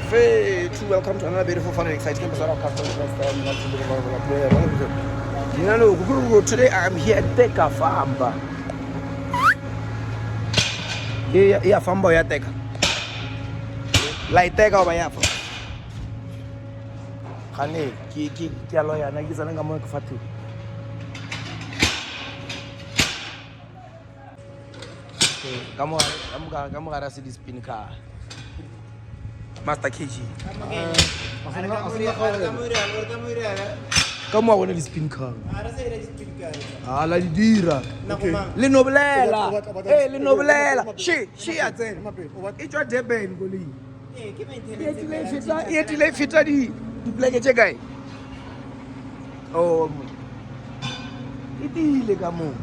bafethu, welcome to another beautiful fun and exciting episode of Castle. Today I'm here at Teka Famba. Yeah, Famba ya Teka. Like Teka over here. Khane, ki a lawyer na ke sana ka mo ke fatu. Kamu gara se spin car. Master KG. Kamu a bona spin car. Ah, la dira. Le noblela. Eh, le noblela. She a tsena. E tswa Durban go le. E le fita di pleke tse kae. Oh. Itile ka mo.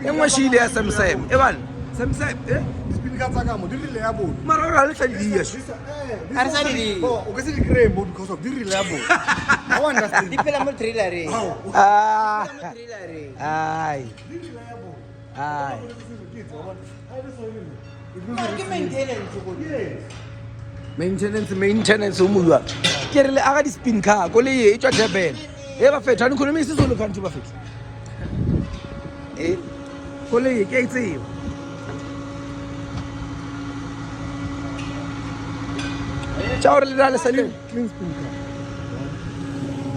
Engwe shile ya Samsam. E bana. Samsam, eh? Spin car tsa ka mo di reliable. Mara ra le tladiya. Are sa di Oh, o ka se di kry mo because of di reliable. I want that. di pela mo trailer e. Ah. Trailer e. Ai. Di reliable. Ai. Ke maintenance go di. Maintenance o mulwa. Ke re le aga di spin car go le e tswa Durban. E ba fetha ni khone me se solo kantu ba fetha. Eh. Go le ke itse. Ciao le dale sali. Clean spin car.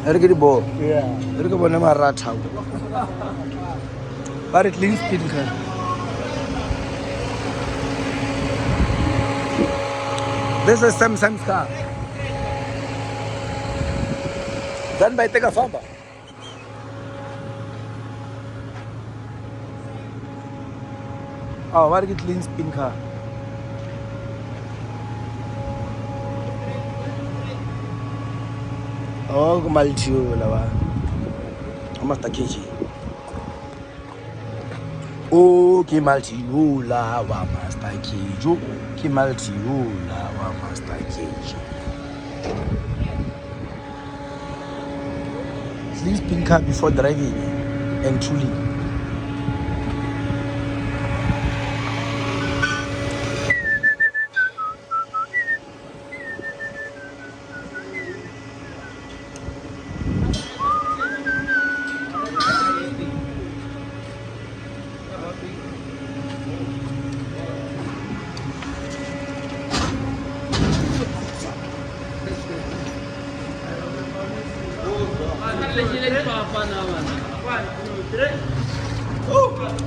Ere ke di bo. Yeah. Ere ke bona maratha. Ba re clean spin car. This is Samsung's car. Done by Teka Famba. Oh, what is clean spin car? Oh, maltio lawa. Master KG. Oh, ke maltio lawa Master KG. Ke maltio lawa Master KG. Please pin car before driving and truly.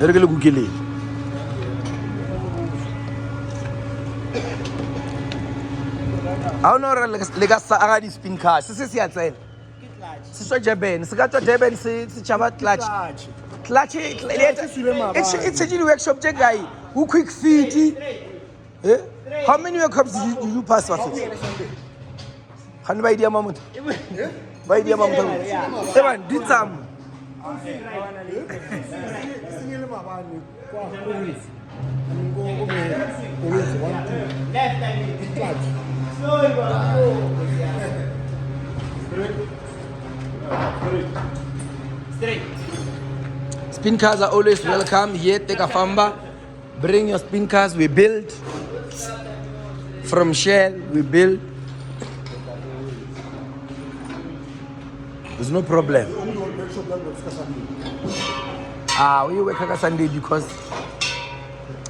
Ere ke le kukele. A ona re le ka sa aga di spin car se ya tsena. Se tswa Durban, se ka tswa Durban se chaba clutch. Clutch it's a workshop je guy. Who quick feet? Eh? How many workshops did you pass for? Khane ba idea mamuta. Ba idea mamuta. Eban ditsam. Singile mabani kwa police. Left Straight. Spin cars are always welcome here. Teka Famba. Bring your spin cars. We build from shell. We build. There's no problem. We work on Sunday because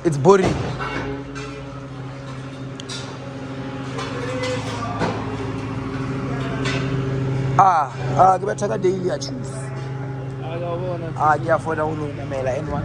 it's boring. Ke batla ka daily I choose. Ke afford ho nna mela N1.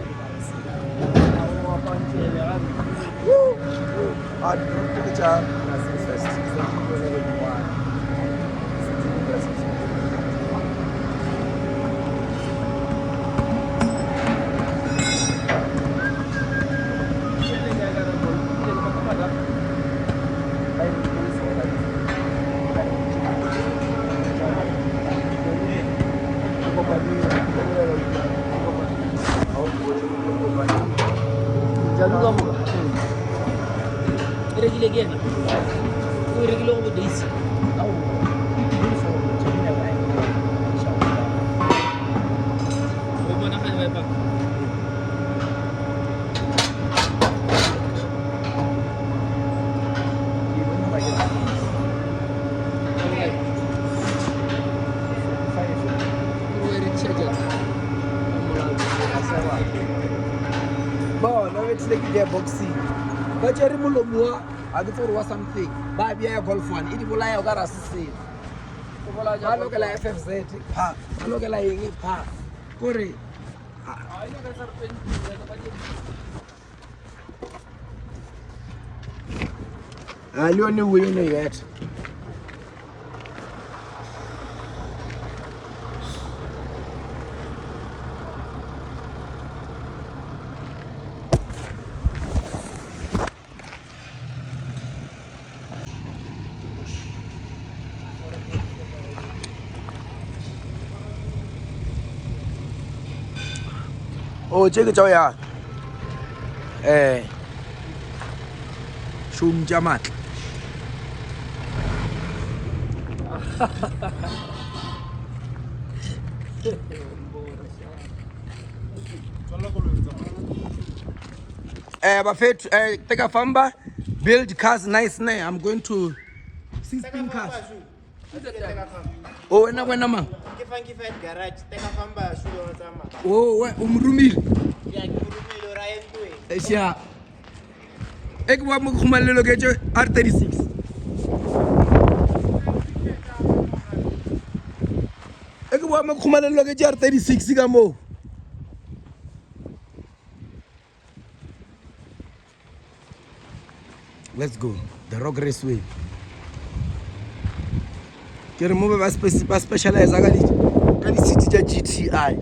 hlekile boxing ba tšere molomoa a ke tsore wa something ba bea golf one e di bolaya o ka ra se selo ba lokela FFZ ba lokela eng pa kore a le yone o yone yet哦，这个照呀，熊加曼。Bafethu, Teka Famba, build cars nice ne. I'm going to see spin cars. Oh, wena man. Ke garage Teka Famba shulo watsama. Oh, umrumile. Ya ke rumile ora yentwe. Esha. Ekwa mo khumalelo ke R36. Ekwa mo khumalelo ke R36 ka mo. Let's go. The rock raceway. Ke re mo ba specialize ka di city tša GTI.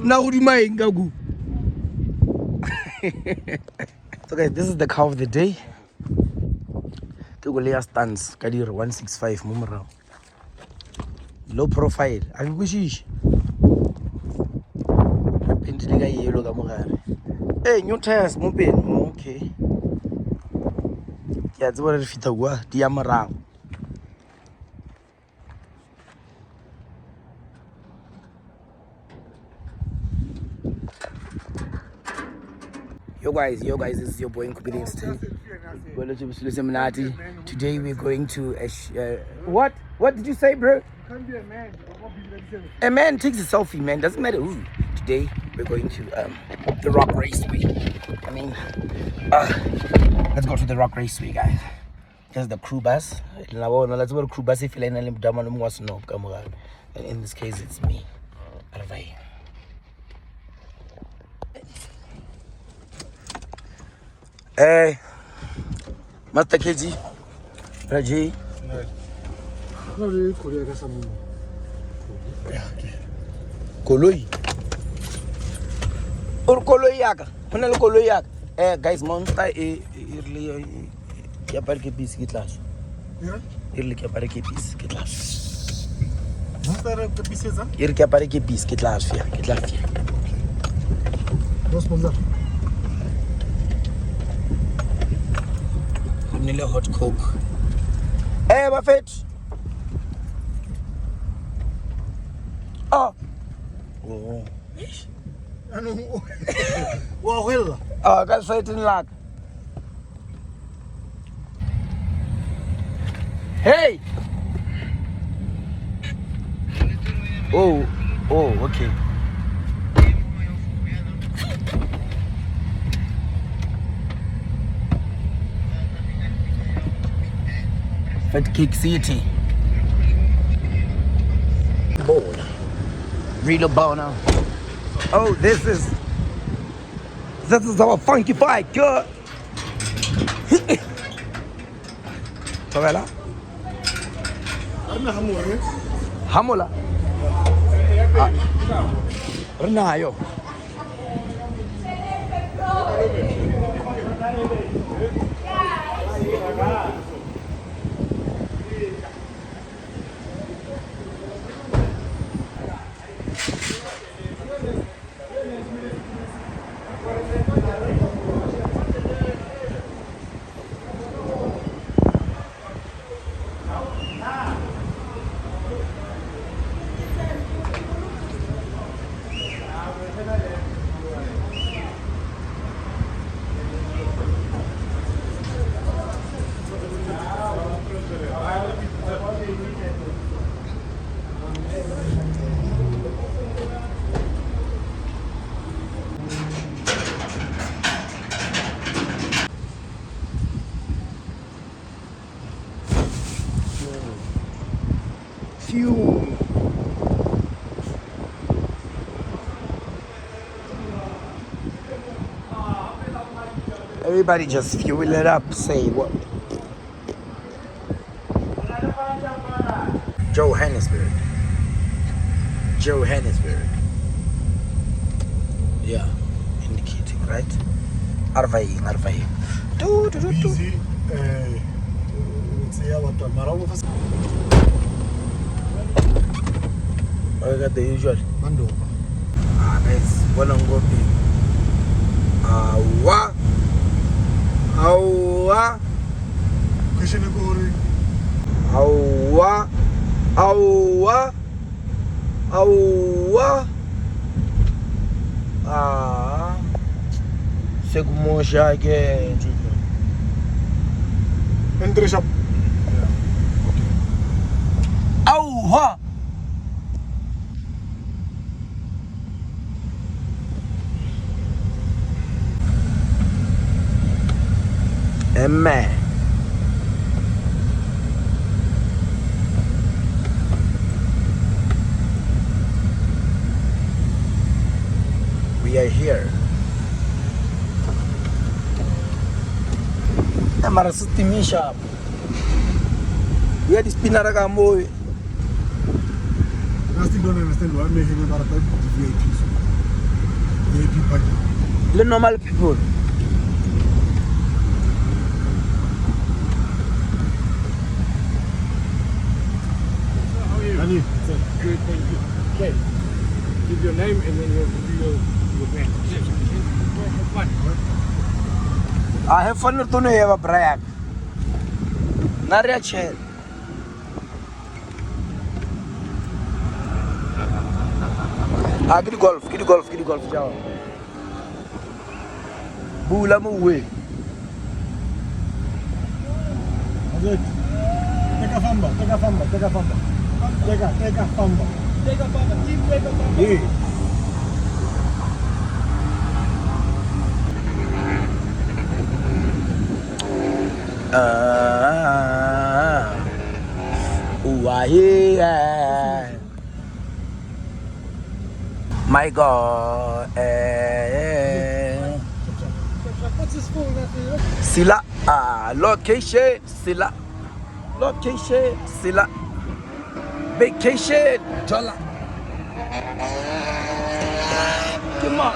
Na go di maeng ka go. So guys, this is the car of the day. Ke go leya stance ka di 165 mo morao. Low profile. A ke kwishishi. Pentile ka yellow ka mogare. New tires mo pele. Okay. Ke a tseba re fita kwa di ya morao. Yo guys, this is your boy Nkupi. Today we're going to what did you say, bro? Can't be a man. A man takes a selfie, man. Doesn't matter who. Today we're going to the rock raceway. I mean, let's go to the rock raceway, guys. There's the crew bus. Let's go to crew bus. If you and in this case, it's me. Master KG, Raji. Koloi. Or koloi yaka. Hona le koloi yaka. Guys, monster early ya parke bis ke tlash. Yeah. Early ke parke bis ke tlash. Monster ke biseza? Early ke parke bis ke tlash fia, ke tlash fia. No sponsor. Vanilla hot coke. Bafethu. Oh. Ano wa hwella. Ka certain luck. Hey. Oh, okay. Fat Kick City. Bold. Real boner. Oh, this is our funky fight, girl. Tawela? Ana hamore. Hamola. Renayo. Fuel. Everybody just fuel it up. Say what? Johannesburg. Johannesburg. Yeah, indicating right. Arvai. Do. Easy. Say what the Marawa was. I got the usual. Mando. Nice. One on go big. Awa. Question go. Awa. Segumosha again. Enter shop. Awa. Man. We are here. Mara sutimisha. We are the spinner boy. I still don't understand why I'm making about the VIPs. VIP party. The normal people. Ali. Good, thank you. Okay. Give your name and then your brand. I have fun to know you have a brag. Naria chair. Get the golf, Jao. Bula muwe. Teka Famba. Teka Famba. Team Teka Famba. Yeah. My God. What's his phone? Sila. Location. Sila. Vacation. Dollar. Come on.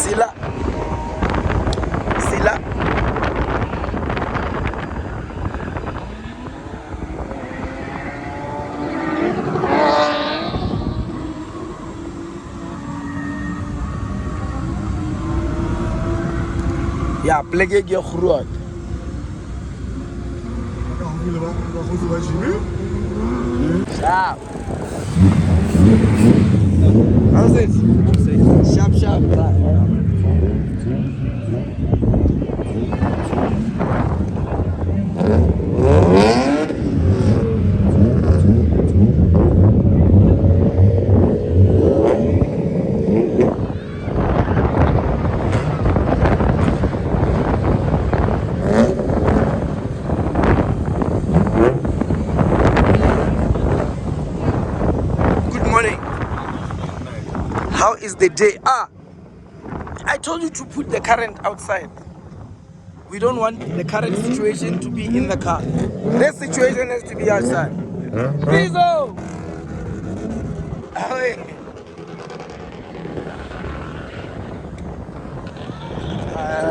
Sila. Ja, plek ik je groot. Sharp. How's it? Sharp. How is the day? I told you to put the current outside. We don't want the current situation to be in the car. This situation has to be outside. Rizzo! Ah,